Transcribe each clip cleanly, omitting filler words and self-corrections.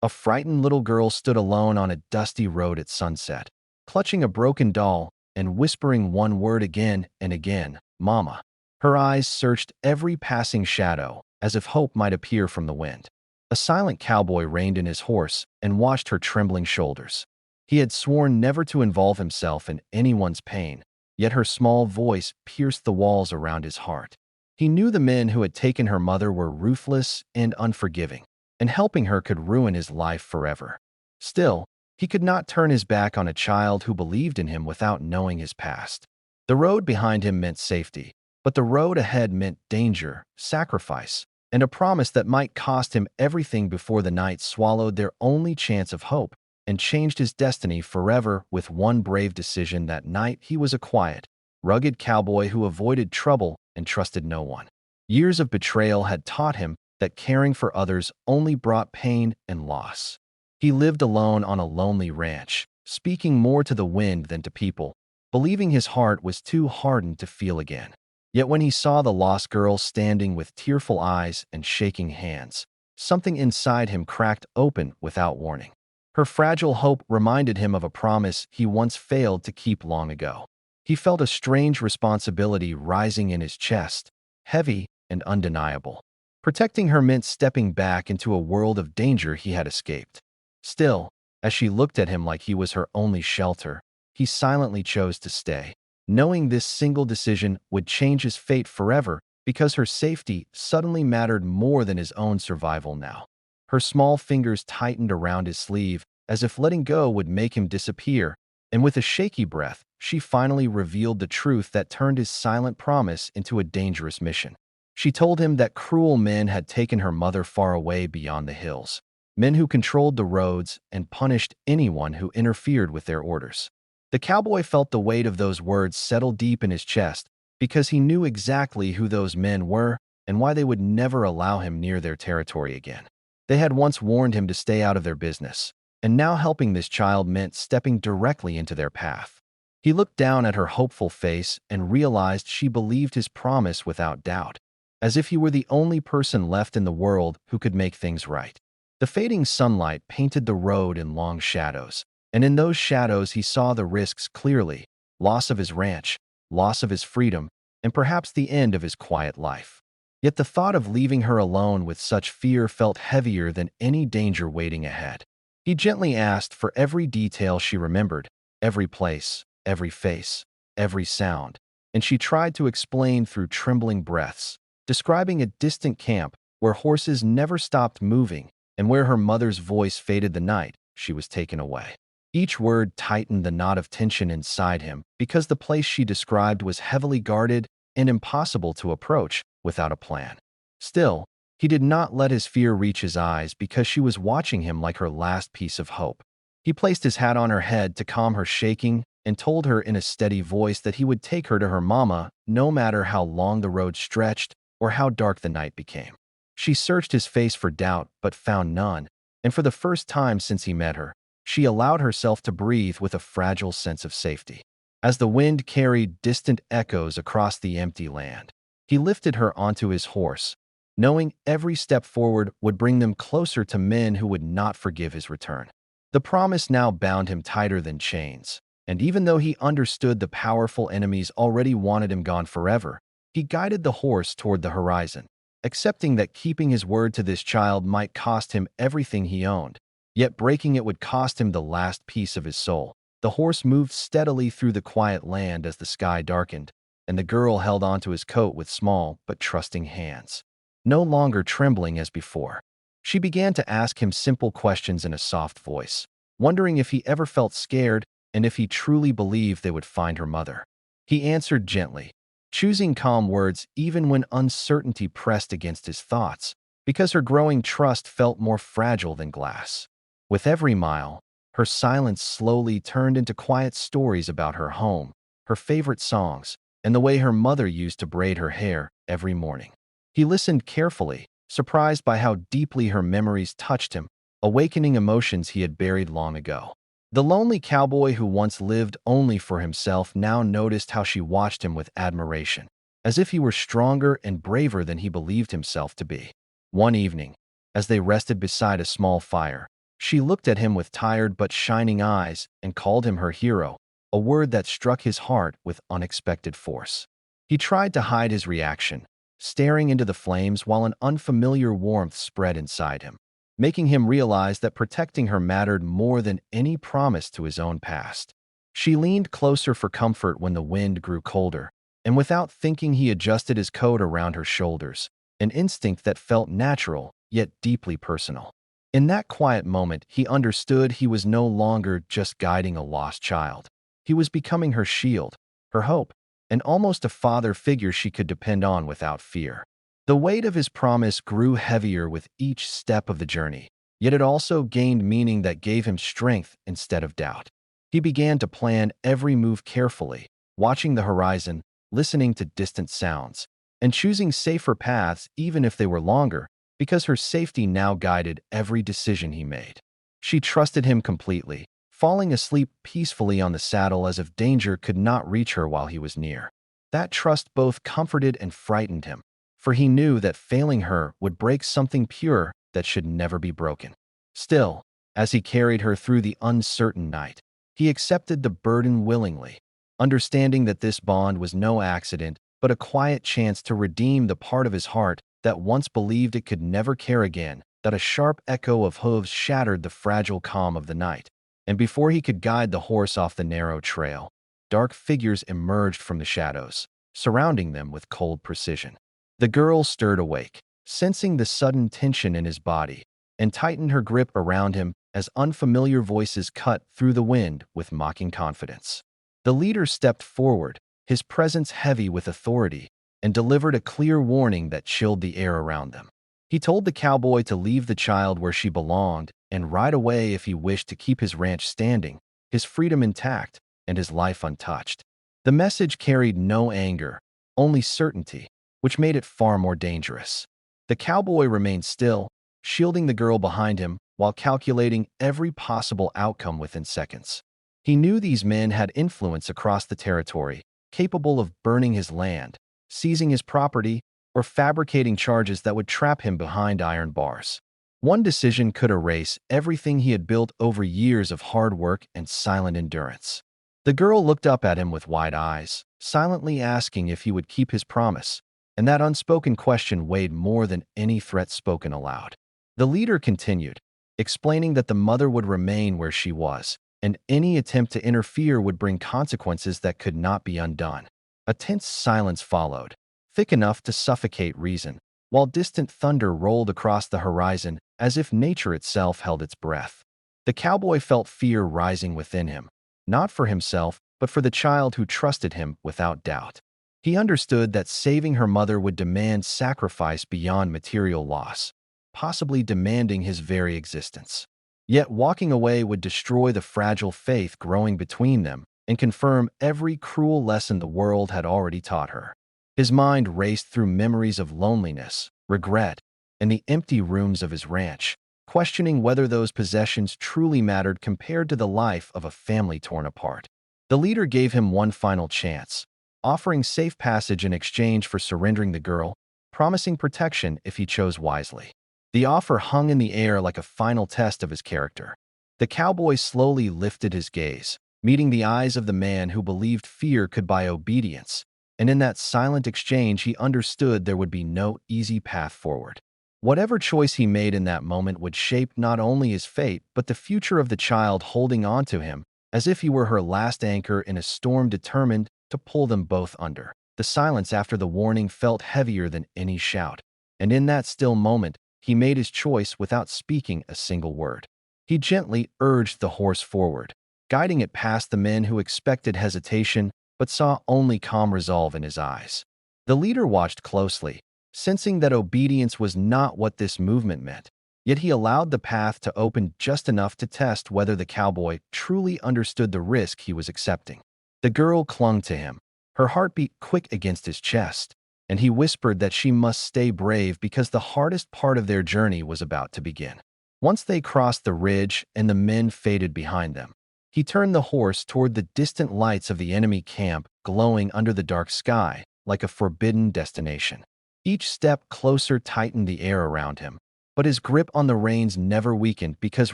A frightened little girl stood alone on a dusty road at sunset, clutching a broken doll and whispering one word again and again, "Mama." Her eyes searched every passing shadow, as if hope might appear from the wind. A silent cowboy reined in his horse and watched her trembling shoulders. He had sworn never to involve himself in anyone's pain, yet her small voice pierced the walls around his heart. He knew the men who had taken her mother were ruthless and unforgiving, and helping her could ruin his life forever. Still, he could not turn his back on a child who believed in him without knowing his past. The road behind him meant safety, but the road ahead meant danger, sacrifice, and a promise that might cost him everything before the night swallowed their only chance of hope and changed his destiny forever. With one brave decision that night, he was a quiet, rugged cowboy who avoided trouble and trusted no one. Years of betrayal had taught him that caring for others only brought pain and loss. He lived alone on a lonely ranch, speaking more to the wind than to people, believing his heart was too hardened to feel again. Yet when he saw the lost girl standing with tearful eyes and shaking hands, something inside him cracked open without warning. Her fragile hope reminded him of a promise he once failed to keep long ago. He felt a strange responsibility rising in his chest, heavy and undeniable. Protecting her meant stepping back into a world of danger he had escaped. Still, as she looked at him like he was her only shelter, he silently chose to stay, knowing this single decision would change his fate forever because her safety suddenly mattered more than his own survival now. Her small fingers tightened around his sleeve as if letting go would make him disappear, and with a shaky breath, she finally revealed the truth that turned his silent promise into a dangerous mission. She told him that cruel men had taken her mother far away beyond the hills, men who controlled the roads and punished anyone who interfered with their orders. The cowboy felt the weight of those words settle deep in his chest because he knew exactly who those men were and why they would never allow him near their territory again. They had once warned him to stay out of their business, and now helping this child meant stepping directly into their path. He looked down at her hopeful face and realized she believed his promise without doubt, as if he were the only person left in the world who could make things right. The fading sunlight painted the road in long shadows, and in those shadows he saw the risks clearly: loss of his ranch, loss of his freedom, and perhaps the end of his quiet life. Yet the thought of leaving her alone with such fear felt heavier than any danger waiting ahead. He gently asked for every detail she remembered, every place, every face, every sound, and she tried to explain through trembling breaths, describing a distant camp where horses never stopped moving and where her mother's voice faded the night she was taken away. Each word tightened the knot of tension inside him because the place she described was heavily guarded and impossible to approach without a plan. Still, he did not let his fear reach his eyes because she was watching him like her last piece of hope. He placed his hat on her head to calm her shaking and told her in a steady voice that he would take her to her mama no matter how long the road stretched or how dark the night became. She searched his face for doubt but found none, and for the first time since he met her, she allowed herself to breathe with a fragile sense of safety. As the wind carried distant echoes across the empty land, he lifted her onto his horse, knowing every step forward would bring them closer to men who would not forgive his return. The promise now bound him tighter than chains, and even though he understood the powerful enemies already wanted him gone forever, he guided the horse toward the horizon, accepting that keeping his word to this child might cost him everything he owned, yet breaking it would cost him the last piece of his soul. The horse moved steadily through the quiet land as the sky darkened, and the girl held onto his coat with small but trusting hands, no longer trembling as before. She began to ask him simple questions in a soft voice, wondering if he ever felt scared and if he truly believed they would find her mother. He answered gently, choosing calm words even when uncertainty pressed against his thoughts, because her growing trust felt more fragile than glass. With every mile, her silence slowly turned into quiet stories about her home, her favorite songs, and the way her mother used to braid her hair every morning. He listened carefully, surprised by how deeply her memories touched him, awakening emotions he had buried long ago. The lonely cowboy who once lived only for himself now noticed how she watched him with admiration, as if he were stronger and braver than he believed himself to be. One evening, as they rested beside a small fire, She looked at him with tired but shining eyes and called him her hero, a word that struck his heart with unexpected force. He tried to hide his reaction, staring into the flames while an unfamiliar warmth spread inside him, making him realize that protecting her mattered more than any promise to his own past. She leaned closer for comfort when the wind grew colder, and without thinking he adjusted his coat around her shoulders, an instinct that felt natural yet deeply personal. In that quiet moment, he understood he was no longer just guiding a lost child. He was becoming her shield, her hope, and almost a father figure she could depend on without fear. The weight of his promise grew heavier with each step of the journey, yet it also gained meaning that gave him strength instead of doubt. He began to plan every move carefully, watching the horizon, listening to distant sounds, and choosing safer paths even if they were longer, because her safety now guided every decision he made. She trusted him completely, falling asleep peacefully on the saddle as if danger could not reach her while he was near. That trust both comforted and frightened him, for he knew that failing her would break something pure that should never be broken. Still, as he carried her through the uncertain night, he accepted the burden willingly, understanding that this bond was no accident but a quiet chance to redeem the part of his heart that once believed it could never care again. That a sharp echo of hooves shattered the fragile calm of the night, and before he could guide the horse off the narrow trail, dark figures emerged from the shadows, surrounding them with cold precision. The girl stirred awake, sensing the sudden tension in his body, and tightened her grip around him as unfamiliar voices cut through the wind with mocking confidence. The leader stepped forward, his presence heavy with authority, and delivered a clear warning that chilled the air around them. He told the cowboy to leave the child where she belonged and ride away if he wished to keep his ranch standing, his freedom intact, and his life untouched. The message carried no anger, only certainty, which made it far more dangerous. The cowboy remained still, shielding the girl behind him while calculating every possible outcome within seconds. He knew these men had influence across the territory, capable of burning his land, seizing his property, or fabricating charges that would trap him behind iron bars. One decision could erase everything he had built over years of hard work and silent endurance. The girl looked up at him with wide eyes, silently asking if he would keep his promise, and that unspoken question weighed more than any threat spoken aloud. The leader continued, explaining that the mother would remain where she was, and any attempt to interfere would bring consequences that could not be undone. A tense silence followed, thick enough to suffocate reason, while distant thunder rolled across the horizon as if nature itself held its breath. The cowboy felt fear rising within him, not for himself, but for the child who trusted him without doubt. He understood that saving her mother would demand sacrifice beyond material loss, possibly demanding his very existence. Yet walking away would destroy the fragile faith growing between them and confirm every cruel lesson the world had already taught her. His mind raced through memories of loneliness, regret, and the empty rooms of his ranch, questioning whether those possessions truly mattered compared to the life of a family torn apart. The leader gave him one final chance, offering safe passage in exchange for surrendering the girl, promising protection if he chose wisely. The offer hung in the air like a final test of his character. The cowboy slowly lifted his gaze, meeting the eyes of the man who believed fear could buy obedience, and in that silent exchange he understood there would be no easy path forward. Whatever choice he made in that moment would shape not only his fate but the future of the child holding on to him, as if he were her last anchor in a storm determined to pull them both under. The silence after the warning felt heavier than any shout, and in that still moment, he made his choice without speaking a single word. He gently urged the horse forward, guiding it past the men who expected hesitation but saw only calm resolve in his eyes. The leader watched closely, sensing that obedience was not what this movement meant, yet he allowed the path to open just enough to test whether the cowboy truly understood the risk he was accepting. The girl clung to him, her heartbeat quick against his chest, and he whispered that she must stay brave because the hardest part of their journey was about to begin. Once they crossed the ridge and the men faded behind them, he turned the horse toward the distant lights of the enemy camp glowing under the dark sky like a forbidden destination. Each step closer tightened the air around him, But his grip on the reins never weakened because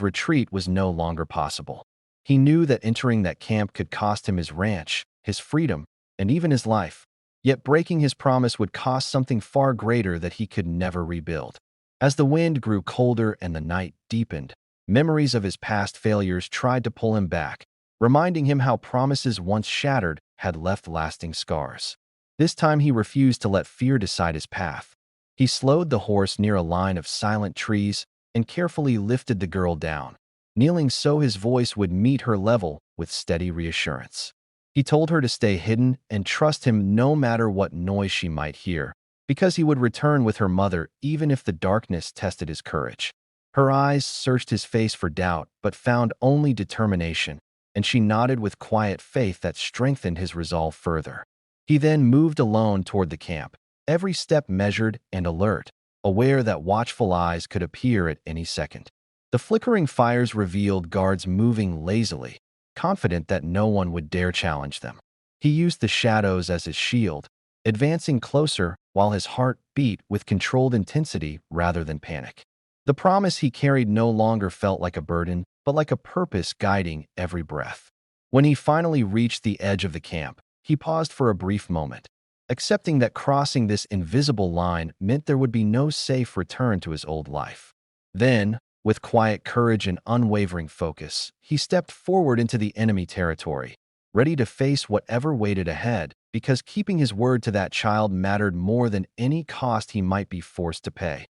retreat was no longer possible. He knew that entering that camp could cost him his ranch, his freedom, and even his life. Yet breaking his promise would cost something far greater that he could never rebuild. As the wind grew colder and the night deepened, memories of his past failures tried to pull him back, reminding him how promises once shattered had left lasting scars. This time he refused to let fear decide his path. He slowed the horse near a line of silent trees and carefully lifted the girl down, kneeling so his voice would meet her level with steady reassurance. He told her to stay hidden and trust him no matter what noise she might hear, because he would return with her mother even if the darkness tested his courage. Her eyes searched his face for doubt but found only determination, and she nodded with quiet faith that strengthened his resolve further. He then moved alone toward the camp, every step measured and alert, aware that watchful eyes could appear at any second. The flickering fires revealed guards moving lazily, confident that no one would dare challenge them. He used the shadows as his shield, advancing closer while his heart beat with controlled intensity rather than panic. The promise he carried no longer felt like a burden, but like a purpose guiding every breath. When he finally reached the edge of the camp, he paused for a brief moment, accepting that crossing this invisible line meant there would be no safe return to his old life. Then, with quiet courage and unwavering focus, he stepped forward into the enemy territory, ready to face whatever waited ahead, because keeping his word to that child mattered more than any cost he might be forced to pay.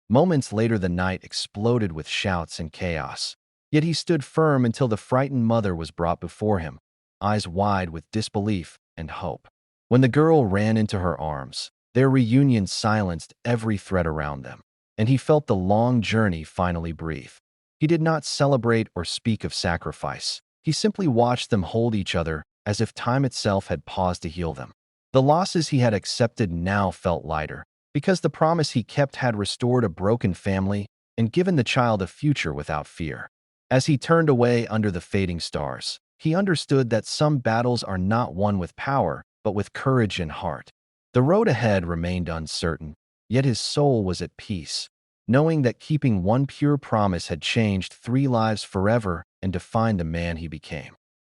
Moments later, the night exploded with shouts and chaos. Yet he stood firm until the frightened mother was brought before him, eyes wide with disbelief and hope. When the girl ran into her arms, their reunion silenced every threat around them, and he felt the long journey finally breathe. He did not celebrate or speak of sacrifice. He simply watched them hold each other as if time itself had paused to heal them. The losses he had accepted now felt lighter, because the promise he kept had restored a broken family and given the child a future without fear. As he turned away under the fading stars, he understood that some battles are not won with power, but with courage and heart. The road ahead remained uncertain, yet his soul was at peace, knowing that keeping one pure promise had changed 3 lives forever and defined the man he became.